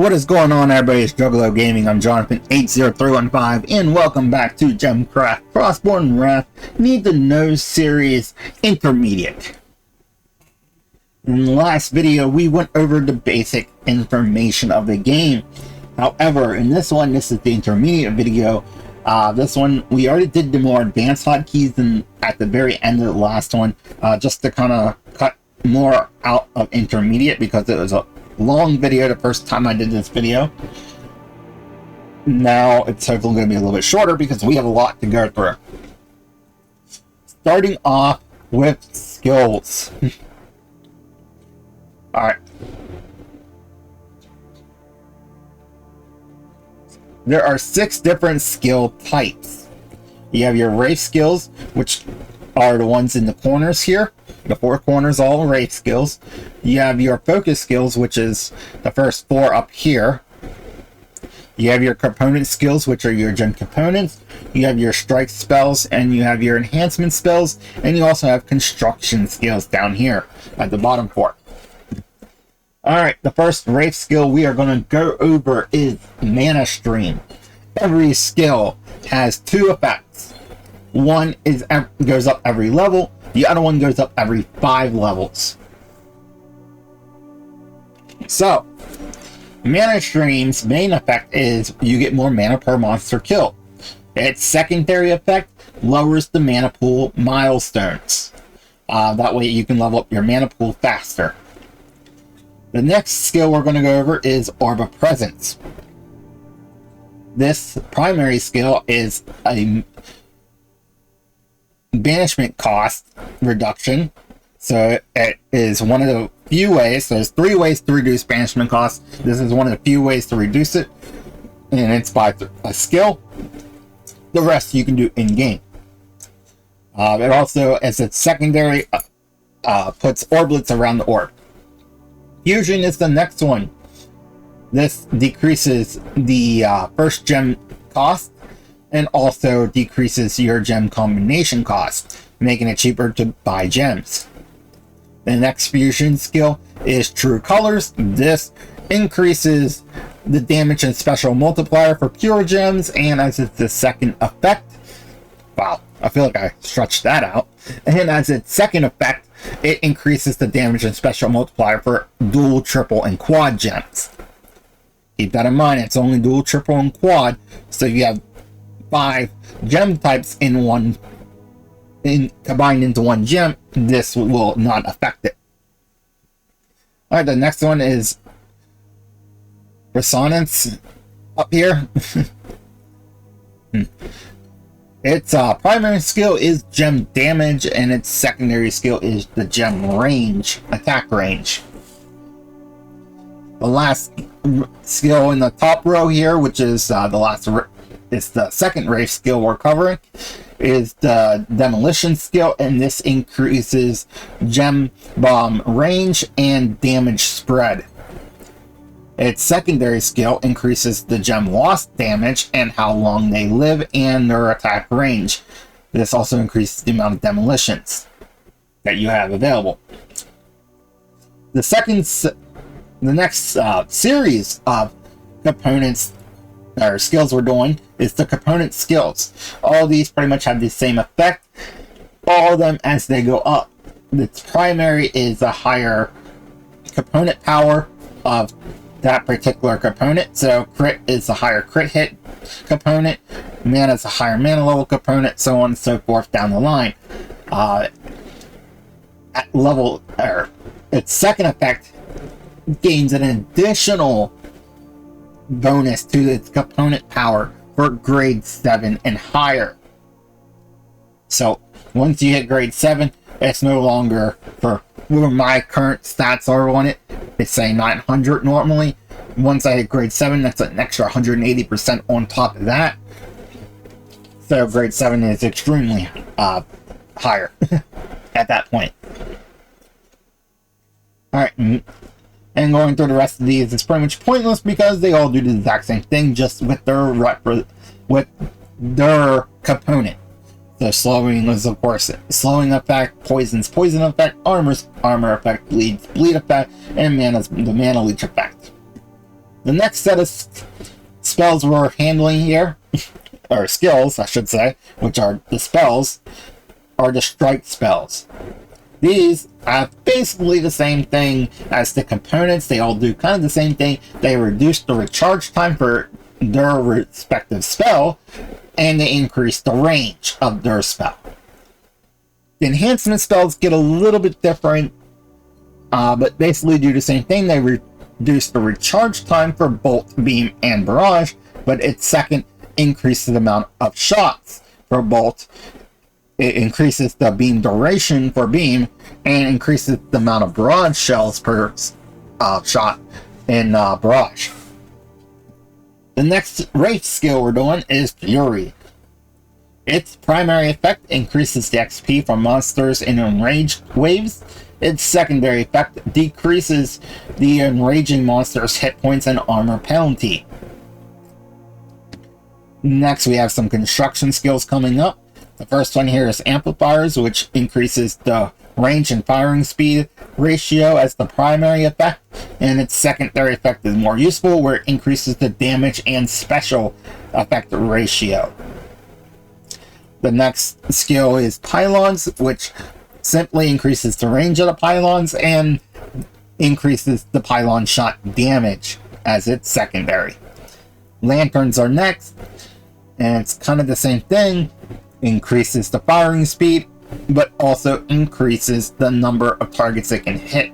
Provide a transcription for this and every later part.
What is going on, everybody? It's Juggalo Gaming. I'm Jonathan80315, and welcome back to Gemcraft Frostborn Wrath Need to Know Series Intermediate. In the last video, we went over the basic information of the game. However, in this one, this is the intermediate video. This one, we already did the more advanced hotkeys than at the very end of the last one, just to kind of cut more out of intermediate because it was a long video the first time I did this video. Now it's hopefully going to be a little bit shorter because we have a lot to go through. Starting off with skills. Alright. There are 6 different skill types. You have your Wraith skills, which are the ones in the corners here. The 4 corners, all Wraith skills. You have your focus skills, which is the first 4 up here. You have your component skills, which are your gem components. You have your strike spells, and you have your enhancement spells, and you also have construction skills down here at the bottom 4. Alright, the first Wraith skill we are going to go over is Mana Stream. Every skill has 2 effects. One goes up every level. The other one goes up every 5 levels. So, Mana Stream's main effect is you get more mana per monster kill. Its secondary effect lowers the mana pool milestones. That way you can level up your mana pool faster. The next skill we're going to go over is Orb of Presence. This primary skill is a banishment cost reduction. So it is one of the few ways. So there's 3 ways to reduce banishment costs. This is one of the few ways to reduce it, and it's by a skill. The rest you can do in game. It also, as its secondary, puts orblets around the orb. Fusion is the next one. This decreases the first gem cost and also decreases your gem combination cost, making it cheaper to buy gems. The next fusion skill is True Colors. This increases the damage and special multiplier for pure gems, and as it's the second effect, wow, I feel like I stretched that out. And as its second effect, it increases the damage and special multiplier for dual, triple, and quad gems. Keep that in mind, it's only dual, triple, and quad, so you have 5 gem types combined into one gem. This will not affect it. Alright, the next one is Resonance up here. Its primary skill is gem damage, and its secondary skill is the gem range, attack range. The last skill in the top row here, which is it's the second Wraith skill we're covering, is the Demolition skill, and this increases gem bomb range and damage spread. Its secondary skill increases the gem loss damage and how long they live and their attack range. This also increases the amount of demolitions that you have available. The next series of components or skills we're doing is the component skills. All of these pretty much have the same effect, all of them as they go up. Its primary is a higher component power of that particular component. So crit is a higher crit hit component, mana is a higher mana level component, so on and so forth down the line. At level, or its second effect gains an additional bonus to its component power for grade 7 and higher. So once you hit grade 7, it's no longer, for where my current stats are on it, it's say 900 normally. Once I hit grade 7, that's an extra 180% on top of that. So grade 7 is extremely higher at that point. Alright, and going through the rest of these is pretty much pointless because they all do the exact same thing, just with their component. So slowing is, of course, slowing effect, poison's poison effect, armor effect, bleed effect, and mana's the mana leech effect. The next set of spells we're handling here, or skills, I should say, which are the spells, are the strike spells. These have basically the same thing as the components. They all do kind of the same thing. They reduce the recharge time for their respective spell, and they increase the range of their spell. The enhancement spells get a little bit different, but basically do the same thing. They reduce the recharge time for bolt, beam, and barrage, but its second increases the amount of shots for bolt. It increases the beam duration for beam, and increases the amount of barrage shells per shot in barrage. The next race skill we're doing is Fury. Its primary effect increases the XP from monsters in enraged waves. Its secondary effect decreases the enraging monster's hit points and armor penalty. Next, we have some construction skills coming up. The first one here is Amplifiers, which increases the range and firing speed ratio as the primary effect, and its secondary effect is more useful, where it increases the damage and special effect ratio. The next skill is Pylons, which simply increases the range of the pylons and increases the pylon shot damage as its secondary. Lanterns are next, and it's kind of the same thing. Increases the firing speed, but also increases the number of targets it can hit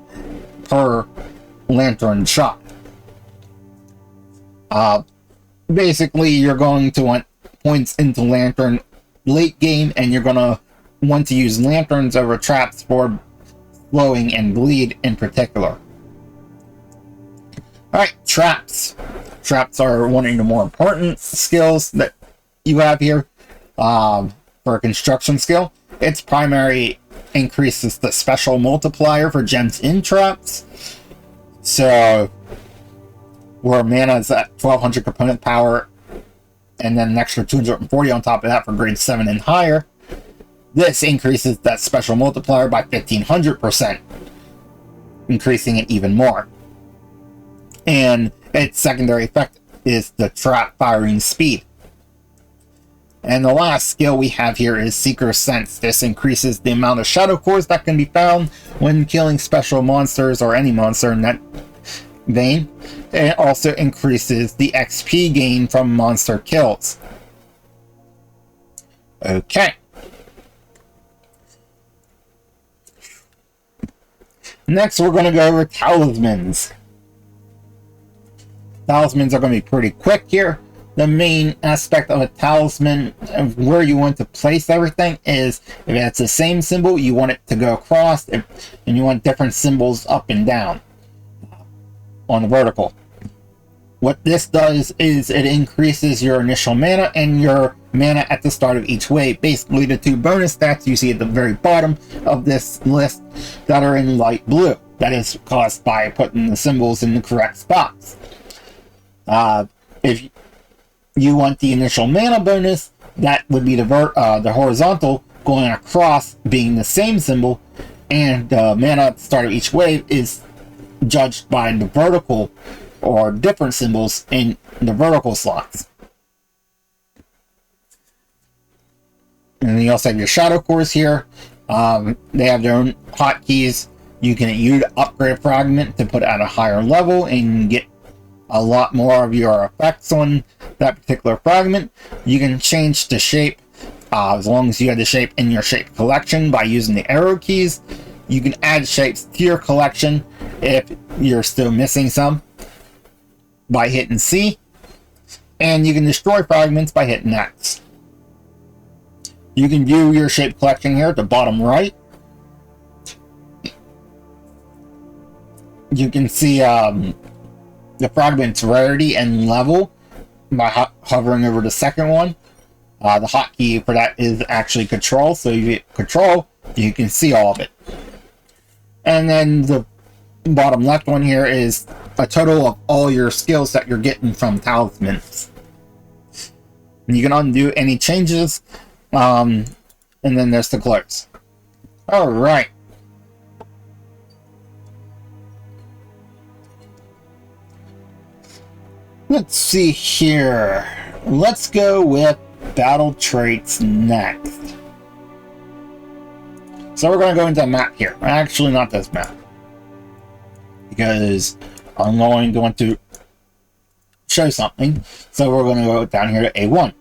per lantern shot. Basically, you're going to want points into lantern late game, and you're going to want to use lanterns over traps for slowing and bleed in particular. Alright, traps. Traps are one of the more important skills that you have here. For a construction skill, its primary increases the special multiplier for gems in traps. So, where mana is at 1200 component power, and then an extra 240 on top of that for grade 7 and higher, this increases that special multiplier by 1500%, increasing it even more. And its secondary effect is the trap firing speed. And the last skill we have here is Seeker Sense. This increases the amount of shadow cores that can be found when killing special monsters or any monster in that vein. It also increases the XP gain from monster kills. Okay. Next, we're going to go over Talismans. Talismans are going to be pretty quick here. The main aspect of a talisman, of where you want to place everything, is if it's the same symbol, you want it to go across, and you want different symbols up and down on the vertical. What this does is it increases your initial mana and your mana at the start of each wave. Basically, the two bonus stats you see at the very bottom of this list that are in light blue. That is caused by putting the symbols in the correct spots. If you want the initial mana bonus, that would be the horizontal going across being the same symbol, and the mana at the start of each wave is judged by the vertical or different symbols in the vertical slots. And then you also have your shadow cores here. They have their own hotkeys. You can use upgrade fragment to put at a higher level and get a lot more of your effects on that particular fragment. You can change the shape as long as you have the shape in your shape collection by using the arrow keys. You can add shapes to your collection if you're still missing some by hitting C, and you can destroy fragments by hitting X. You can view your shape collection here at the bottom right. You can see the fragment's rarity and level by hovering over the second one. The hotkey for that is actually control, so you hit control, you can see all of it. And then the bottom left one here is a total of all your skills that you're getting from Talismans. You can undo any changes, and then there's the Clerks. Alright. Let's see here. Let's go with battle traits next. So we're going to go into a map here. Actually, not this map, because I'm going to want to show something. So we're going to go down here to A1.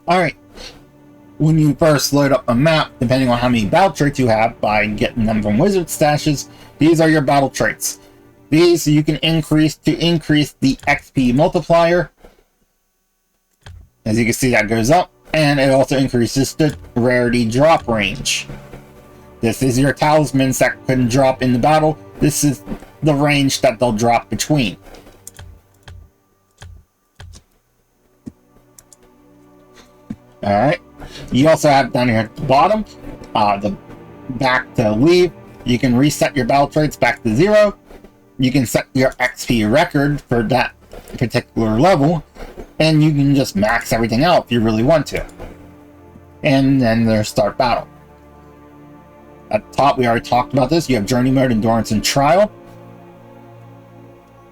Alright. When you first load up a map, depending on how many battle traits you have by getting them from wizard stashes, these are your battle traits. These you can increase to increase the XP multiplier. As you can see, that goes up, and it also increases the rarity drop range. This is your talismans that can drop in the battle. This is the range that they'll drop between. Alright. You also have down here at the bottom, the back to leave. You can reset your battle traits back to 0. You can set your XP record for that particular level, and you can just max everything out if you really want to. And then there's start battle. At the top, we already talked about this. You have journey mode, endurance, and trial.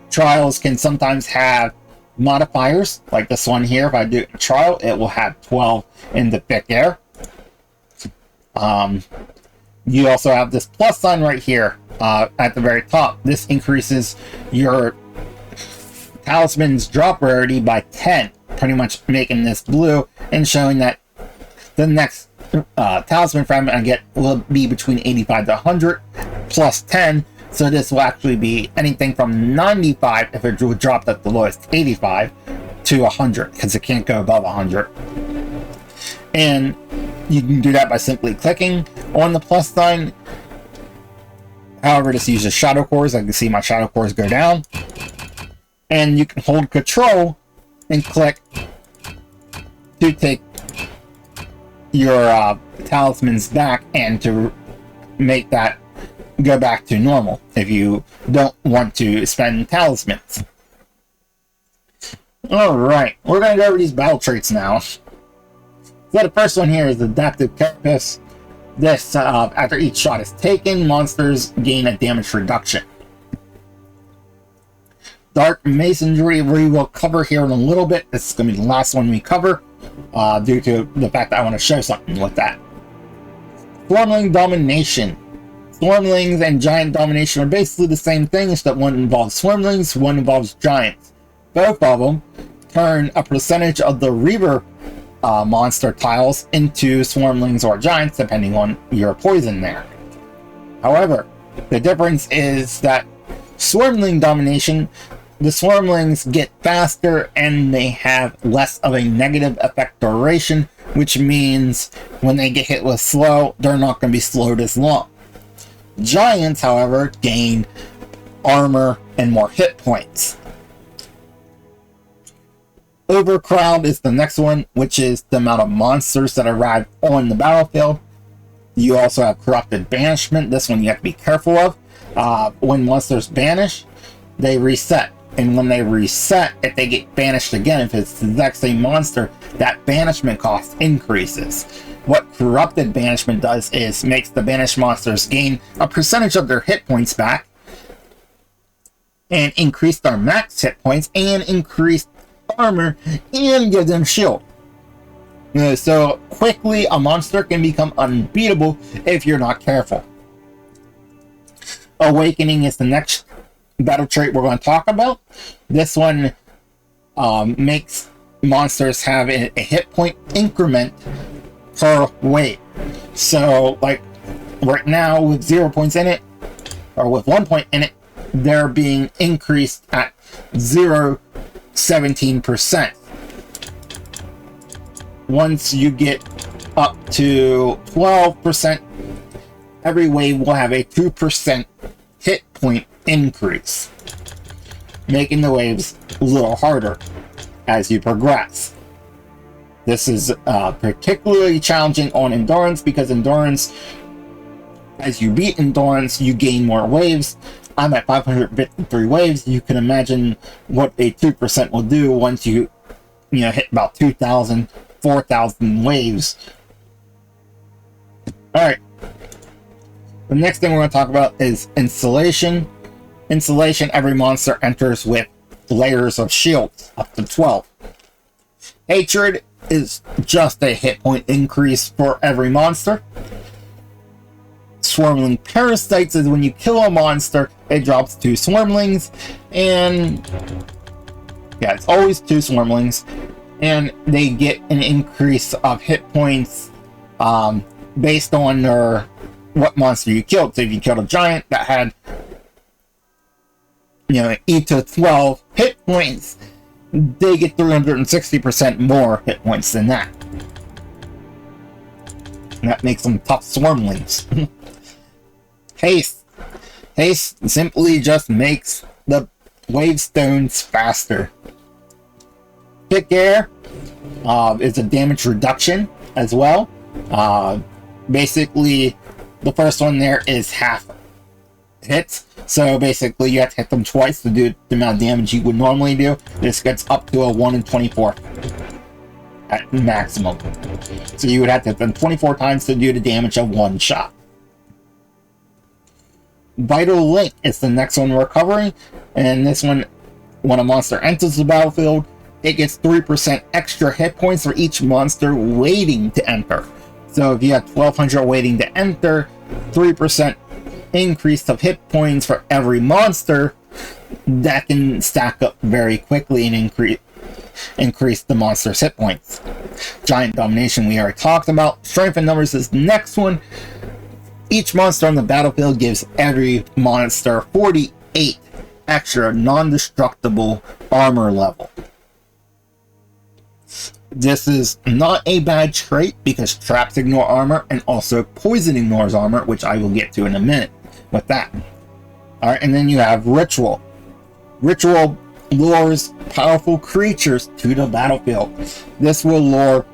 Trials can sometimes have modifiers, like this one here. If I do a trial, it will have 12 in the thick air. You also have this plus sign right here at the very top. This increases your talisman's drop rarity by 10, pretty much making this blue and showing that the next talisman fragment I get will be between 85 to 100 plus 10. So this will actually be anything from 95 if it would drop at the lowest 85 to 100, because it can't go above 100. And you can do that by simply clicking on the plus sign. However, this uses shadow cores. I can see my shadow cores go down. And you can hold control and click to take your talismans back and to make that go back to normal if you don't want to spend talismans. Alright, we're going to go over these battle traits now. So the first one here is Adaptive Carapace. This, after each shot is taken, monsters gain a damage reduction. Dark Masonry we will cover here in a little bit. This is going to be the last one we cover, due to the fact that I want to show something with that. Swarmling Domination. Swarmlings and Giant Domination are basically the same thing, it's that one involves Swarmlings, one involves Giants. Both of them turn a percentage of the Reaver monster tiles into Swarmlings or Giants, depending on your poison there. However, the difference is that Swarmling Domination, the Swarmlings get faster and they have less of a negative effect duration, which means when they get hit with slow, they're not going to be slowed as long. Giants, however, gain armor and more hit points. Overcrowd is the next one, which is the amount of monsters that arrive on the battlefield. You also have Corrupted Banishment. This one you have to be careful of. When monsters banish, they reset. And when they reset, if they get banished again, if it's the exact same monster, that banishment cost increases. What Corrupted Banishment does is makes the banished monsters gain a percentage of their hit points back, and increase their max hit points, and increase armor, and give them shield. So quickly a monster can become unbeatable if you're not careful. Awakening is the next battle trait we're going to talk about. This one makes monsters have a hit point increment per wave. So like right now with 0 points in it, or with 1 point in it, they're being increased at 17%. Once you get up to 12%, every wave will have a 2% hit point increase, making the waves a little harder as you progress. This is particularly challenging on Endurance, because Endurance, as you beat Endurance, you gain more waves. I'm at 553 waves. You can imagine what a 2% will do once you hit about 2,000, 4,000 waves. Alright. The next thing we're going to talk about is Installation. Installation, every monster enters with layers of shields, up to 12. Hatred is just a hit point increase for every monster. Swarmling Parasites is when you kill a monster, it drops 2 Swarmlings, and yeah, it's always 2 Swarmlings, and they get an increase of hit points based on what monster you killed. So if you killed a giant that had, E to 12 hit points, they get 360% more hit points than that. And that makes them tough Swarmlings. Haste. Haste simply just makes the wave stones faster. Kick Air is a damage reduction as well. Basically, the first one there is half hits. So basically, you have to hit them twice to do the amount of damage you would normally do. This gets up to a 1 in 24 at maximum. So you would have to hit them 24 times to do the damage of 1 shot. Vital Link is the next one we're covering, and this one, when a monster enters the battlefield, it gets 3% extra hit points for each monster waiting to enter. So if you have 1200 waiting to enter, 3% increase of hit points for every monster, that can stack up very quickly and increase the monster's hit points. Giant Domination we already talked about. Strength in Numbers is the next one. Each monster on the battlefield gives every monster 48 extra non-destructible armor level. This is not a bad trait because traps ignore armor and also poison ignores armor, which I will get to in a minute with that. Alright, and then you have Ritual. Ritual lures powerful creatures to the battlefield. This will lure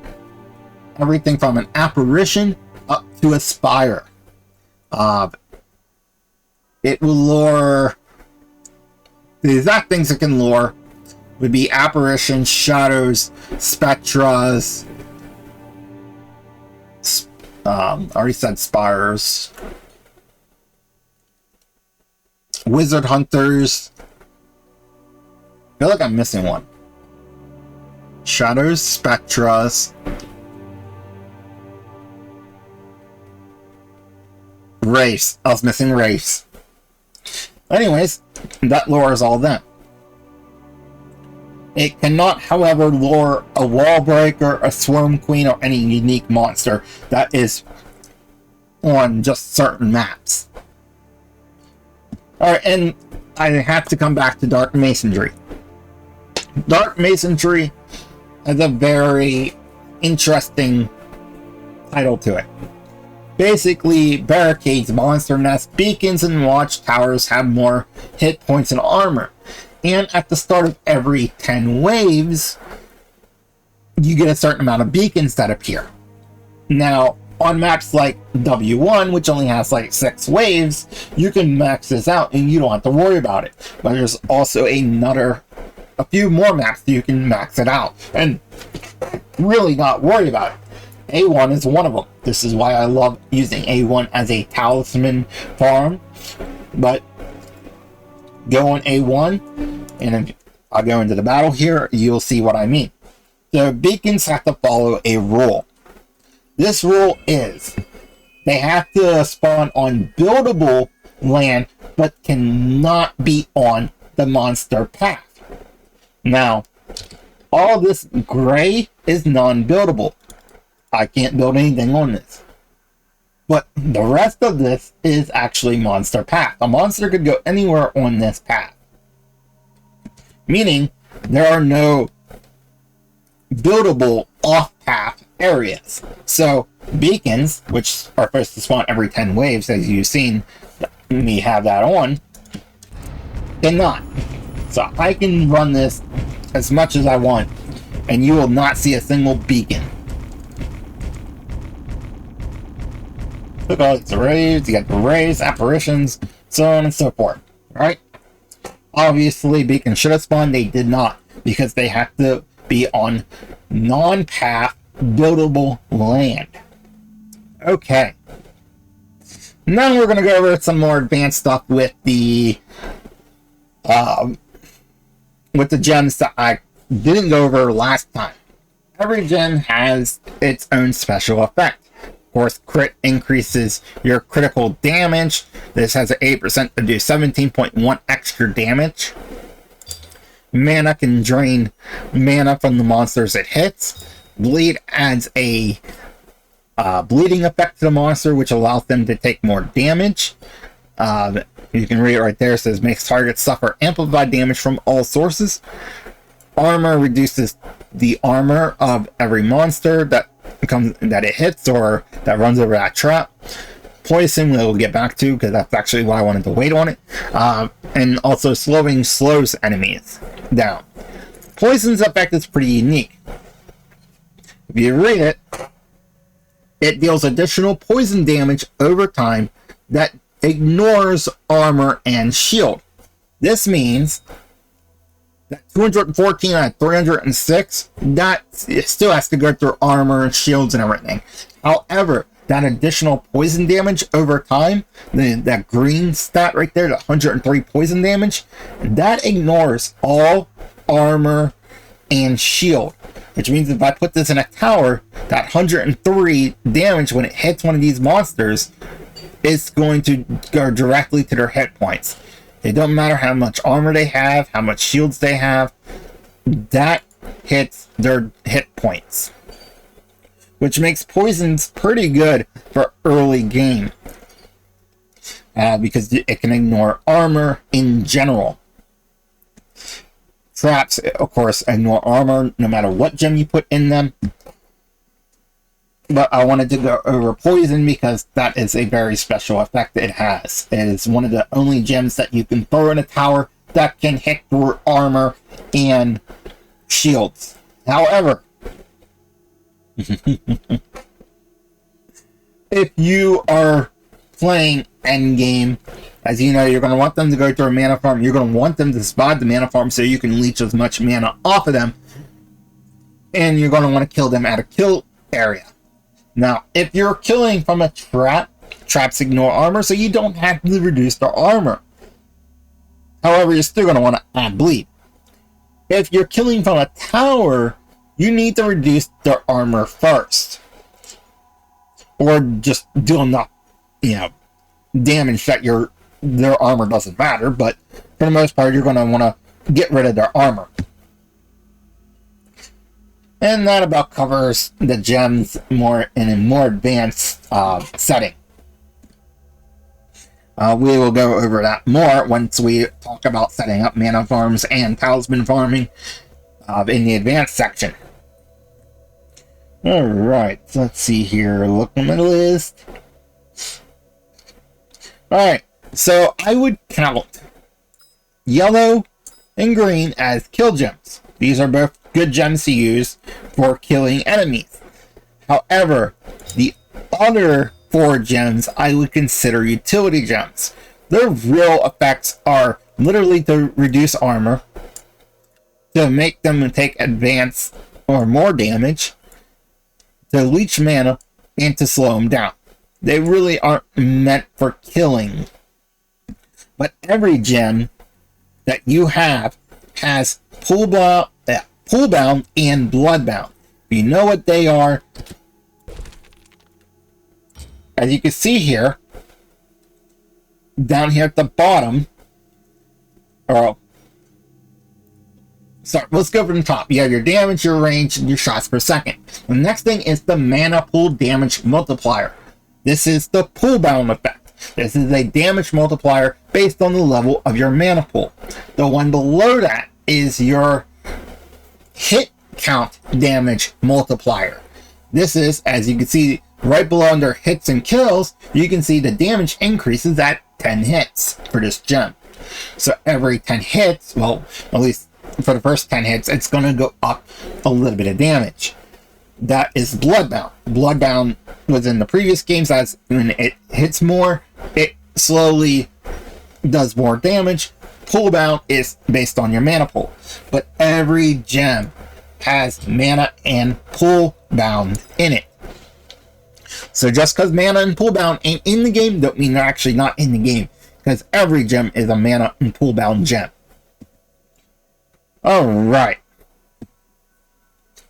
everything from an apparition up to a spire. It will lure... The exact things it can lure would be apparitions, shadows, spectras. Already said spires. Wizard hunters. I feel like I'm missing one. Shadows, spectras. Race. I was missing race. Anyways, that lures all them. It cannot, however, lure a wall breaker, a swarm queen, or any unique monster that is on just certain maps. Alright, and I have to come back to Dark Masonry. Dark Masonry has a very interesting title to it. Basically, barricades, monster nests, beacons, and watchtowers have more hit points and armor. And at the start of every 10 waves, you get a certain amount of beacons that appear. Now, on maps like W1, which only has like 6 waves, you can max this out and you don't have to worry about it. But there's also a few more maps that you can max it out and really not worry about it. A1 is one of them. This is why I love using A1 as a talisman farm. But go on A1, and if I go into the battle here, you'll see what I mean. The beacons have to follow a rule. This rule is they have to spawn on buildable land, but cannot be on the monster path. Now, all this gray is non-buildable. I can't build anything on this. But the rest of this is actually monster path. A monster could go anywhere on this path. Meaning, there are no buildable off-path areas. So, beacons, which are supposed to spawn every 10 waves, as you've seen me have that on, cannot. So, I can run this as much as I want, and you will not see a single beacon. Look at all these arrays, you got the arrays, apparitions, so on and so forth. Alright? Obviously, beacons should have spawned, they did not, because they have to be on non-path buildable land. Okay. Now we're going to go over some more advanced stuff with the with the gems that I didn't go over last time. Every gem has its own special effect. Of course, crit increases your critical damage. This has an 8% to do 17.1 extra damage. Mana can drain mana from the monsters it hits. Bleed adds a bleeding effect to the monster, which allows them to take more damage. You can read it right there. It says, makes targets suffer amplified damage from all sources. Armor reduces the armor of every monster that it hits or that runs over that trap. Poison we'll get back to, because that's actually why I wanted to wait on it. And also slows enemies down. Poison's effect is pretty unique. If you read it, it deals additional poison damage over time that ignores armor and shield. This means that 214 out of 306, that it still has to go through armor and shields and everything. However, that additional poison damage over time, that green stat right there, the 103 poison damage, that ignores all armor and shield. Which means if I put this in a tower, that 103 damage when it hits one of these monsters, it's going to go directly to their hit points. It don't matter how much armor they have, how much shields they have, that hits their hit points. Which makes poisons pretty good for early game. Because it can ignore armor in general. Traps, of course, ignore armor no matter what gem you put in them. But I wanted to go over poison because that is a very special effect it has. It is one of the only gems that you can throw in a tower that can hit through armor and shields. However, if you are playing endgame, as you know, you're going to want them to go through a mana farm. You're going to want them to spot the mana farm so you can leech as much mana off of them. And you're going to want to kill them at a kill area. Now, if you're killing from a trap, traps ignore armor, so you don't have to reduce their armor. However, you're still going to want to add bleed. If you're killing from a tower, you need to reduce their armor first. Or just do enough, damage that their armor doesn't matter, but for the most part, you're going to want to get rid of their armor. And that about covers the gems more in a more advanced setting. We will go over that more once we talk about setting up mana farms and talisman farming in the advanced section. Alright, let's see here. Look at my list. Alright, so I would count yellow and green as kill gems. These are both good gems to use for killing enemies. However, the other 4 gems I would consider utility gems. Their real effects are literally to reduce armor, to make them take advanced or more damage, to leech mana, and to slow them down. They really aren't meant for killing. But every gem that you have has pull-bound and bloodbound. If you know what they are, as you can see here, down here at the bottom, let's go from the top. You have your damage, your range, and your shots per second. The next thing is the mana pool damage multiplier. This is the pull-bound effect. This is a damage multiplier based on the level of your mana pool. The one below that is your hit count damage multiplier. This is, as you can see right below under hits and kills, you can see the damage increases at 10 hits for this gem. So every 10 hits, well, at least for the first 10 hits, it's going to go up a little bit of damage. That is bloodbound. Bloodbound was in the previous games, as when it hits more, it slowly does more damage. Pullbound is based on your mana pool. But every gem has mana and pullbound in it. So just because mana and pullbound ain't in the game, don't mean they're actually not in the game. Because every gem is a mana and pullbound gem. Alright.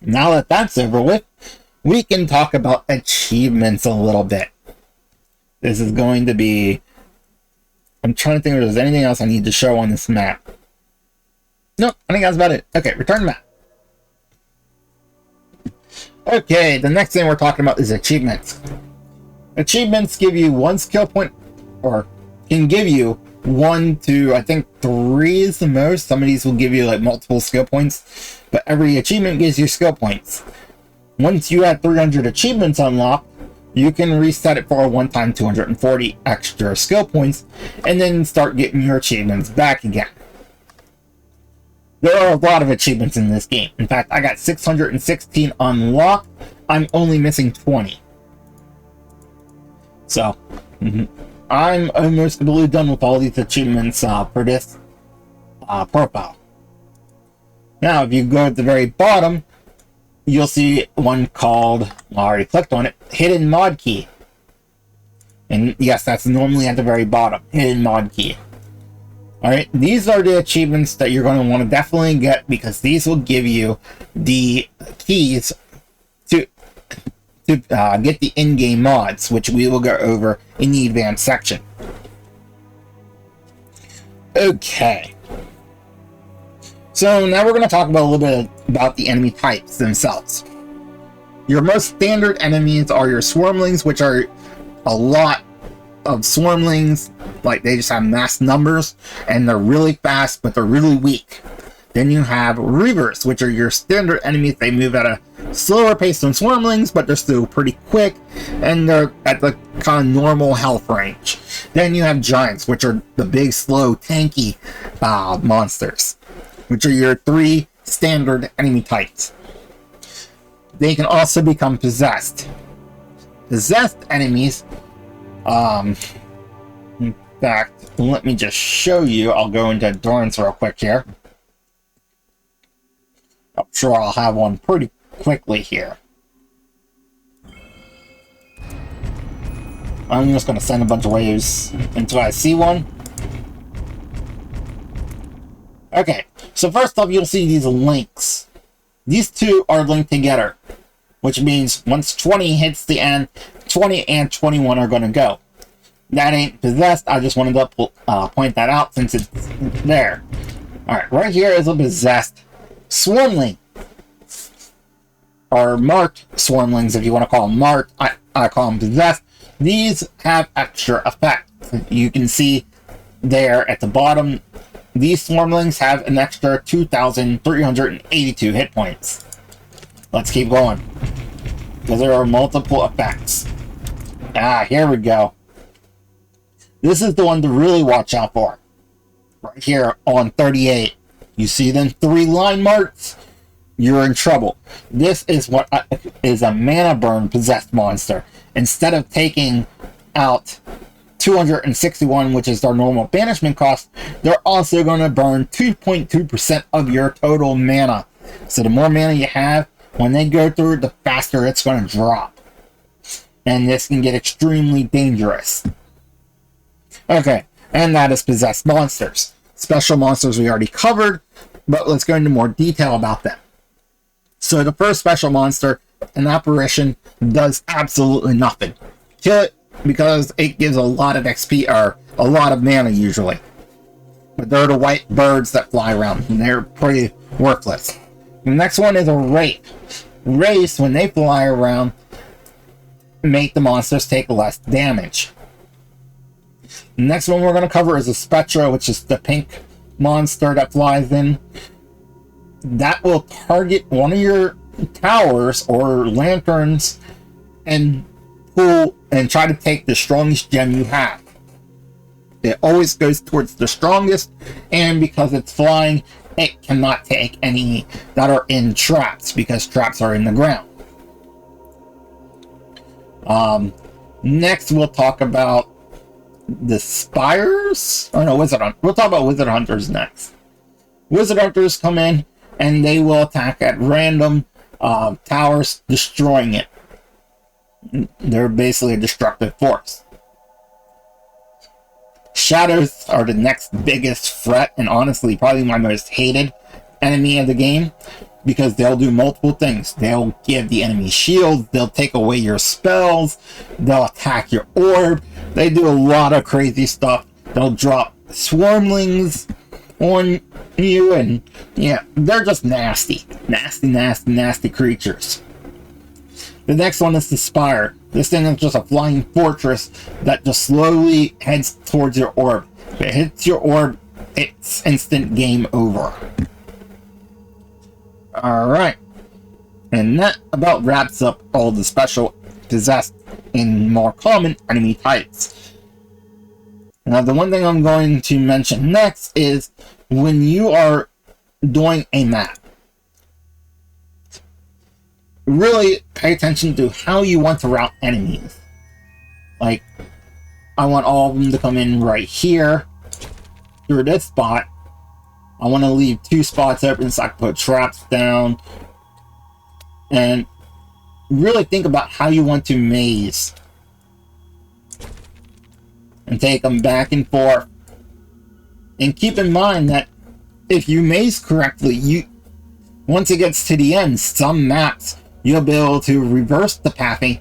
Now that that's over with, we can talk about achievements a little bit. This is going to be... I'm trying to think if there's anything else I need to show on this map. No, I think that's about it. Okay, return to map. Okay, the next thing we're talking about is achievements. Achievements give you 1 skill point, or can give you 1 to, I think 3 is the most. Some of these will give you like multiple skill points, but every achievement gives you skill points. Once you have 300 achievements unlocked, you can reset it for a one-time 240 extra skill points, and then start getting your achievements back again. There are a lot of achievements in this game. In fact, I got 616 unlocked. I'm only missing 20. So, I'm almost completely done with all these achievements for this profile. Now, if you go at the very bottom, you'll see one called, I already clicked on it, Hidden Mod Key. And yes, that's normally at the very bottom, Hidden Mod Key. Alright, these are the achievements that you're going to want to definitely get, because these will give you the keys to get the in-game mods, which we will go over in the advanced section. Okay. So now we're going to talk about a little bit about the enemy types themselves. Your most standard enemies are your swarmlings, which are a lot of swarmlings. Like, they just have mass numbers, and they're really fast, but they're really weak. Then you have reavers, which are your standard enemies. They move at a slower pace than swarmlings, but they're still pretty quick, and they're at the kind of normal health range. Then you have giants, which are the big, slow, tanky monsters, which are your 3 standard enemy types. They can also become possessed. Possessed enemies, in fact, let me just show you. I'll go into endurance real quick here. I'm sure I'll have one pretty quickly here. I'm just going to send a bunch of waves until I see one. Okay, so first off, you'll see these links. These two are linked together, which means once 20 hits the end, 20 and 21 are going to go. That ain't possessed. I just wanted to point that out since it's there. Alright, right here is a possessed swarmling. Or marked swarmlings, if you want to call them marked. I call them possessed. These have extra effects. You can see there at the bottom, these swarmlings have an extra 2,382 hit points. Let's keep going, because there are multiple effects. Here we go. This is the one to really watch out for. Right here on 38. You see them 3 line marks? You're in trouble. This is what is a mana burn possessed monster. Instead of taking out 261, which is their normal banishment cost, they're also going to burn 2.2% of your total mana. So the more mana you have, when they go through, the faster it's going to drop. And this can get extremely dangerous. Okay, and that is possessed monsters. Special monsters we already covered, but let's go into more detail about them. So the first special monster, an apparition, does absolutely nothing. Kill it because it gives a lot of XP, or a lot of mana usually. But they're the white birds that fly around, and they're pretty worthless. The next one is a wraith. Wraiths, when they fly around, make the monsters take less damage. The next one we're going to cover is a Spectra, which is the pink monster that flies in. That will target one of your towers or lanterns and pull and try to take the strongest gem you have. It always goes towards the strongest, and because it's flying, it cannot take any that are in traps, because traps are in the ground. Next we'll talk about the spires. Oh no, wizard hunt. We'll talk about wizard hunters next. Wizard hunters come in and they will attack at random towers, destroying it. They're basically a destructive force. Shadows are the next biggest threat, and honestly probably my most hated enemy of the game, because they'll do multiple things. They'll give the enemy shields, they'll take away your spells, they'll attack your orb, they do a lot of crazy stuff. They'll drop swarmlings on you, and yeah, they're just nasty creatures. The next one is the Spire. This thing is just a flying fortress that just slowly heads towards your orb. If it hits your orb, it's instant game over. Alright, and that about wraps up all the special, possessed, and more common enemy types. Now, the one thing I'm going to mention next is when you are doing a map, really pay attention to how you want to route enemies. Like, I want all of them to come in right here through this spot. I want to leave 2 spots open so I can put traps down. And really think about how you want to maze. And take them back and forth. And keep in mind that if you maze correctly, once it gets to the end, some maps, you'll be able to reverse the pathing.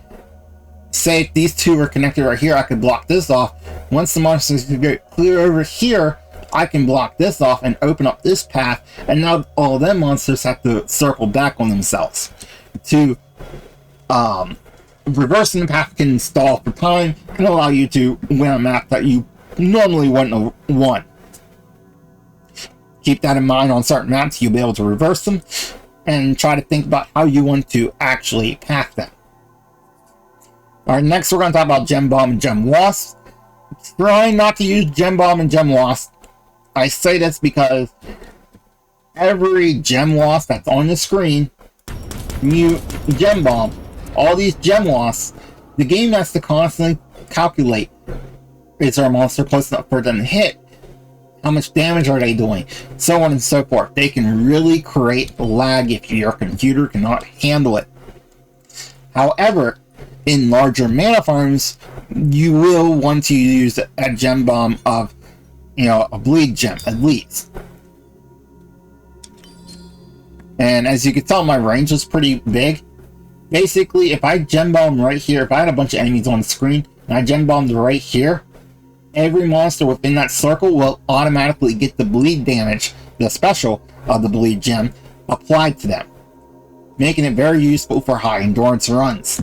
Say if these 2 are connected right here, I could block this off. Once the monsters get clear over here, I can block this off and open up this path, and now all them monsters have to circle back on themselves. To reversing the path can stall for time and allow you to win a map that you normally wouldn't have won. Keep that in mind. On certain maps, you'll be able to reverse them, and try to think about how you want to actually path them. Alright, next we're going to talk about Gem Bomb and Gem Wasps. Try not to use Gem Bomb and Gem Wasp. I say this because every Gem Wasp that's on the screen, you Gem Bomb, all these Gem Wasps, the game has to constantly calculate, is there a monster close enough for them to hit? How much damage are they doing? So on and so forth. They can really create lag if your computer cannot handle it. However, in larger mana farms, you will want to use a Gem Bomb of, a bleed gem at least. And as you can tell, my range is pretty big. Basically, if I Gem Bomb right here, if I had a bunch of enemies on the screen, and I Gem Bombed right here, every monster within that circle will automatically get the bleed damage, the special of the bleed gem, applied to them, making it very useful for high endurance runs.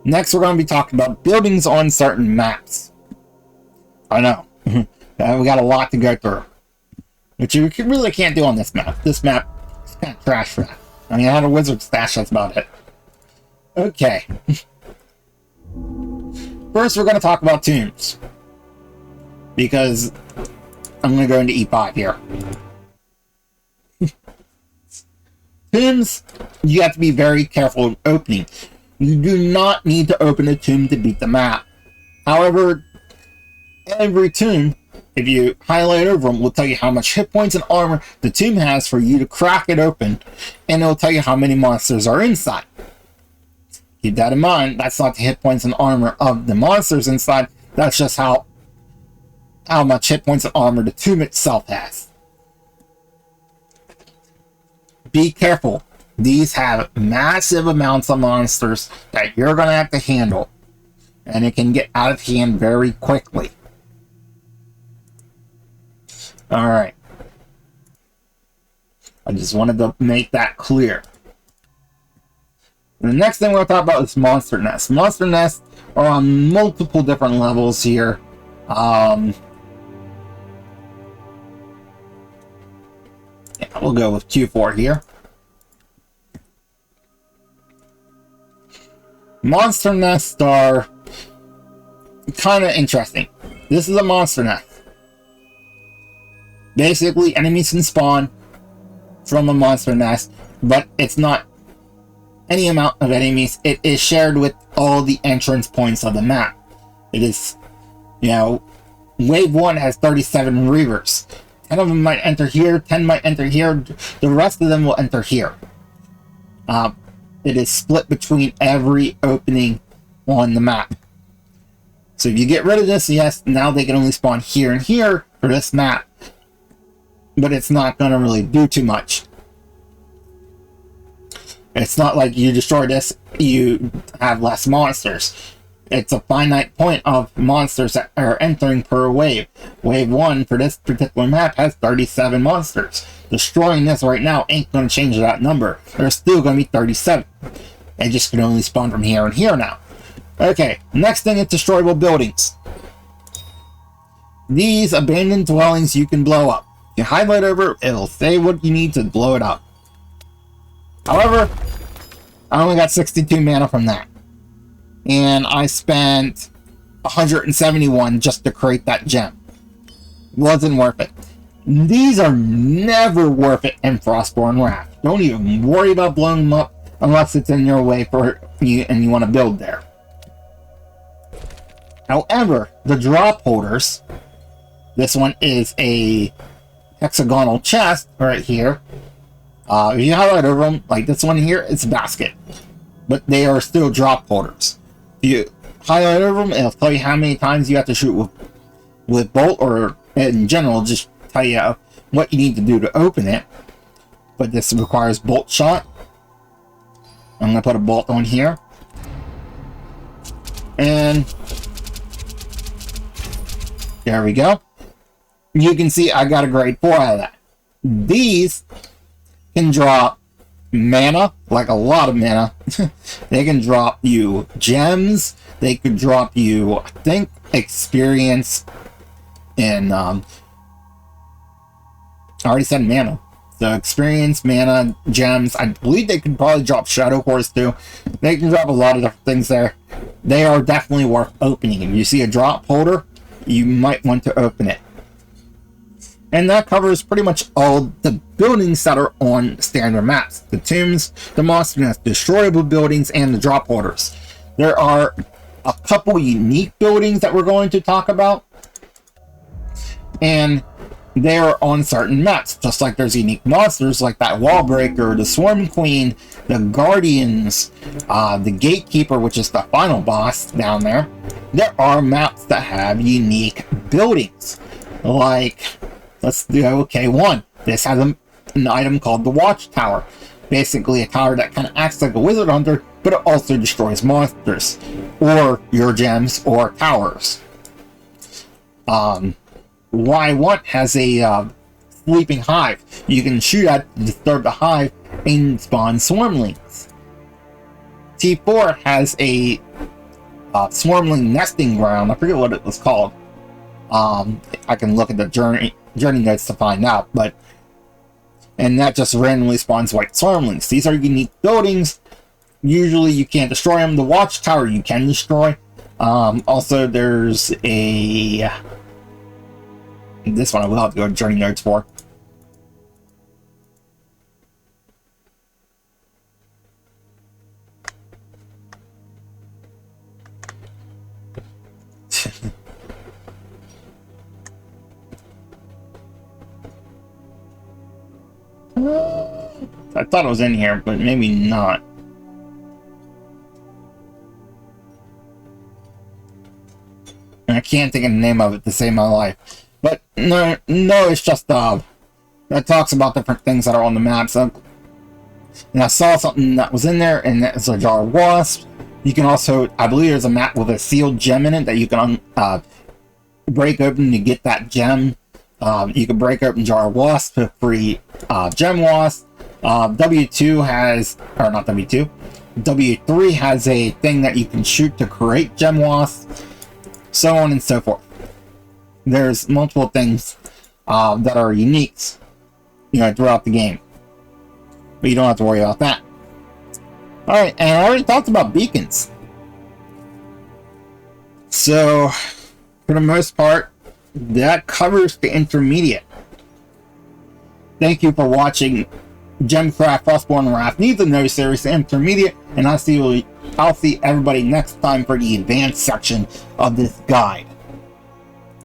Next, we're going to be talking about buildings on certain maps. I know, we got a lot to go through, which you really can't do on this map. This map is kind of trash for that. I mean, I had a wizard stash, that's about it. Okay. First, we're going to talk about tombs, because I'm going to go into E5 here. Tombs, you have to be very careful opening. You do not need to open a tomb to beat the map. However, every tomb, if you highlight over them, will tell you how much hit points and armor the tomb has for you to crack it open, and it'll tell you how many monsters are inside. Keep that in mind. That's not the hit points and armor of the monsters inside. That's just how much hit points and armor the tomb itself has. Be careful. These have massive amounts of monsters that you're going to have to handle, and it can get out of hand very quickly. Alright. I just wanted to make that clear. The next thing we're going to talk about is monster nests. Monster nests are on multiple different levels here. Yeah, we'll go with Q4 here. Monster nests are kind of interesting. This is a monster nest. Basically, enemies can spawn from a monster nest, but it's not any amount of enemies. It is shared with all the entrance points of the map. It is, Wave 1 has 37 Reavers. 10 of them might enter here, 10 might enter here, the rest of them will enter here. It is split between every opening on the map. So if you get rid of this, yes, now they can only spawn here and here for this map. but it's not going to really do too much. It's not like you destroy this, you have less monsters. It's a finite point of monsters that are entering per wave. Wave 1 for this particular map has 37 monsters. Destroying this right now ain't going to change that number. There's still going to be 37. They just can only spawn from here and here now. Okay, next thing is destroyable buildings. These abandoned dwellings you can blow up. If you highlight over, it'll say what you need to blow it up. However, I only got 62 mana from that. And I spent 171 just to create that gem. Wasn't worth it. These are never worth it in Frostborn Wrath. Don't even worry about blowing them up unless it's in your way for you and you want to build there. However, the drop holders, this one is a hexagonal chest right here. If you highlight over them, like this one here, it's a basket. But they are still drop holders. If you highlight over them, it'll tell you how many times you have to shoot with bolt, or in general, just tell you what you need to do to open it. But this requires bolt shot. I'm going to put a bolt on here. And there we go. You can see I got a grade 4 out of that. These can drop mana, like a lot of mana. They can drop you gems. They could drop you, I think, experience and I already said mana. So experience, mana, gems. I believe they could probably drop Shadow Horse too. They can drop a lot of different things there. They are definitely worth opening. If you see a drop holder, you might want to open it. And that covers pretty much all the buildings that are on standard maps. The tombs, the monster nests, destroyable buildings, and the drop holders. There are a couple unique buildings that we're going to talk about. And they are on certain maps. Just like there's unique monsters like that Wall Breaker, the Swarm Queen, the Guardians, the Gatekeeper, which is the final boss down there. There are maps that have unique buildings. Like, let's do OK1. This has an item called the Watchtower. Basically a tower that kind of acts like a wizard hunter, but it also destroys monsters, or your gems, or towers. Y1 has a sleeping hive. You can shoot at to disturb the hive and spawn swarmlings. T4 has a swarmling nesting ground. I forget what it was called. I can look at the journey notes to find out, but and that just randomly spawns white swarmlings. These are unique buildings. Usually you can't destroy them. The Watchtower you can destroy. Also, there's a this one I will have to go to journey notes for. I thought it was in here, but maybe not. And I can't think of the name of it to save my life. But no, it's just that talks about different things that are on the map. So, and I saw something that was in there, and it's a jar of wasps. You can also, I believe there's a map with a sealed gem in it that you can break open to get that gem. You can break open jar of wasps for free gem wasp. W2 has, or not W2, W3 has a thing that you can shoot to create gem wasps, so on and so forth. There's multiple things that are unique, throughout the game, but you don't have to worry about that. Alright, and I already talked about beacons. So, for the most part, that covers the intermediate. Thank you for watching Gemcraft Frostborn Wrath Needs a No series, the intermediate, and I'll see everybody next time for the advanced section of this guide.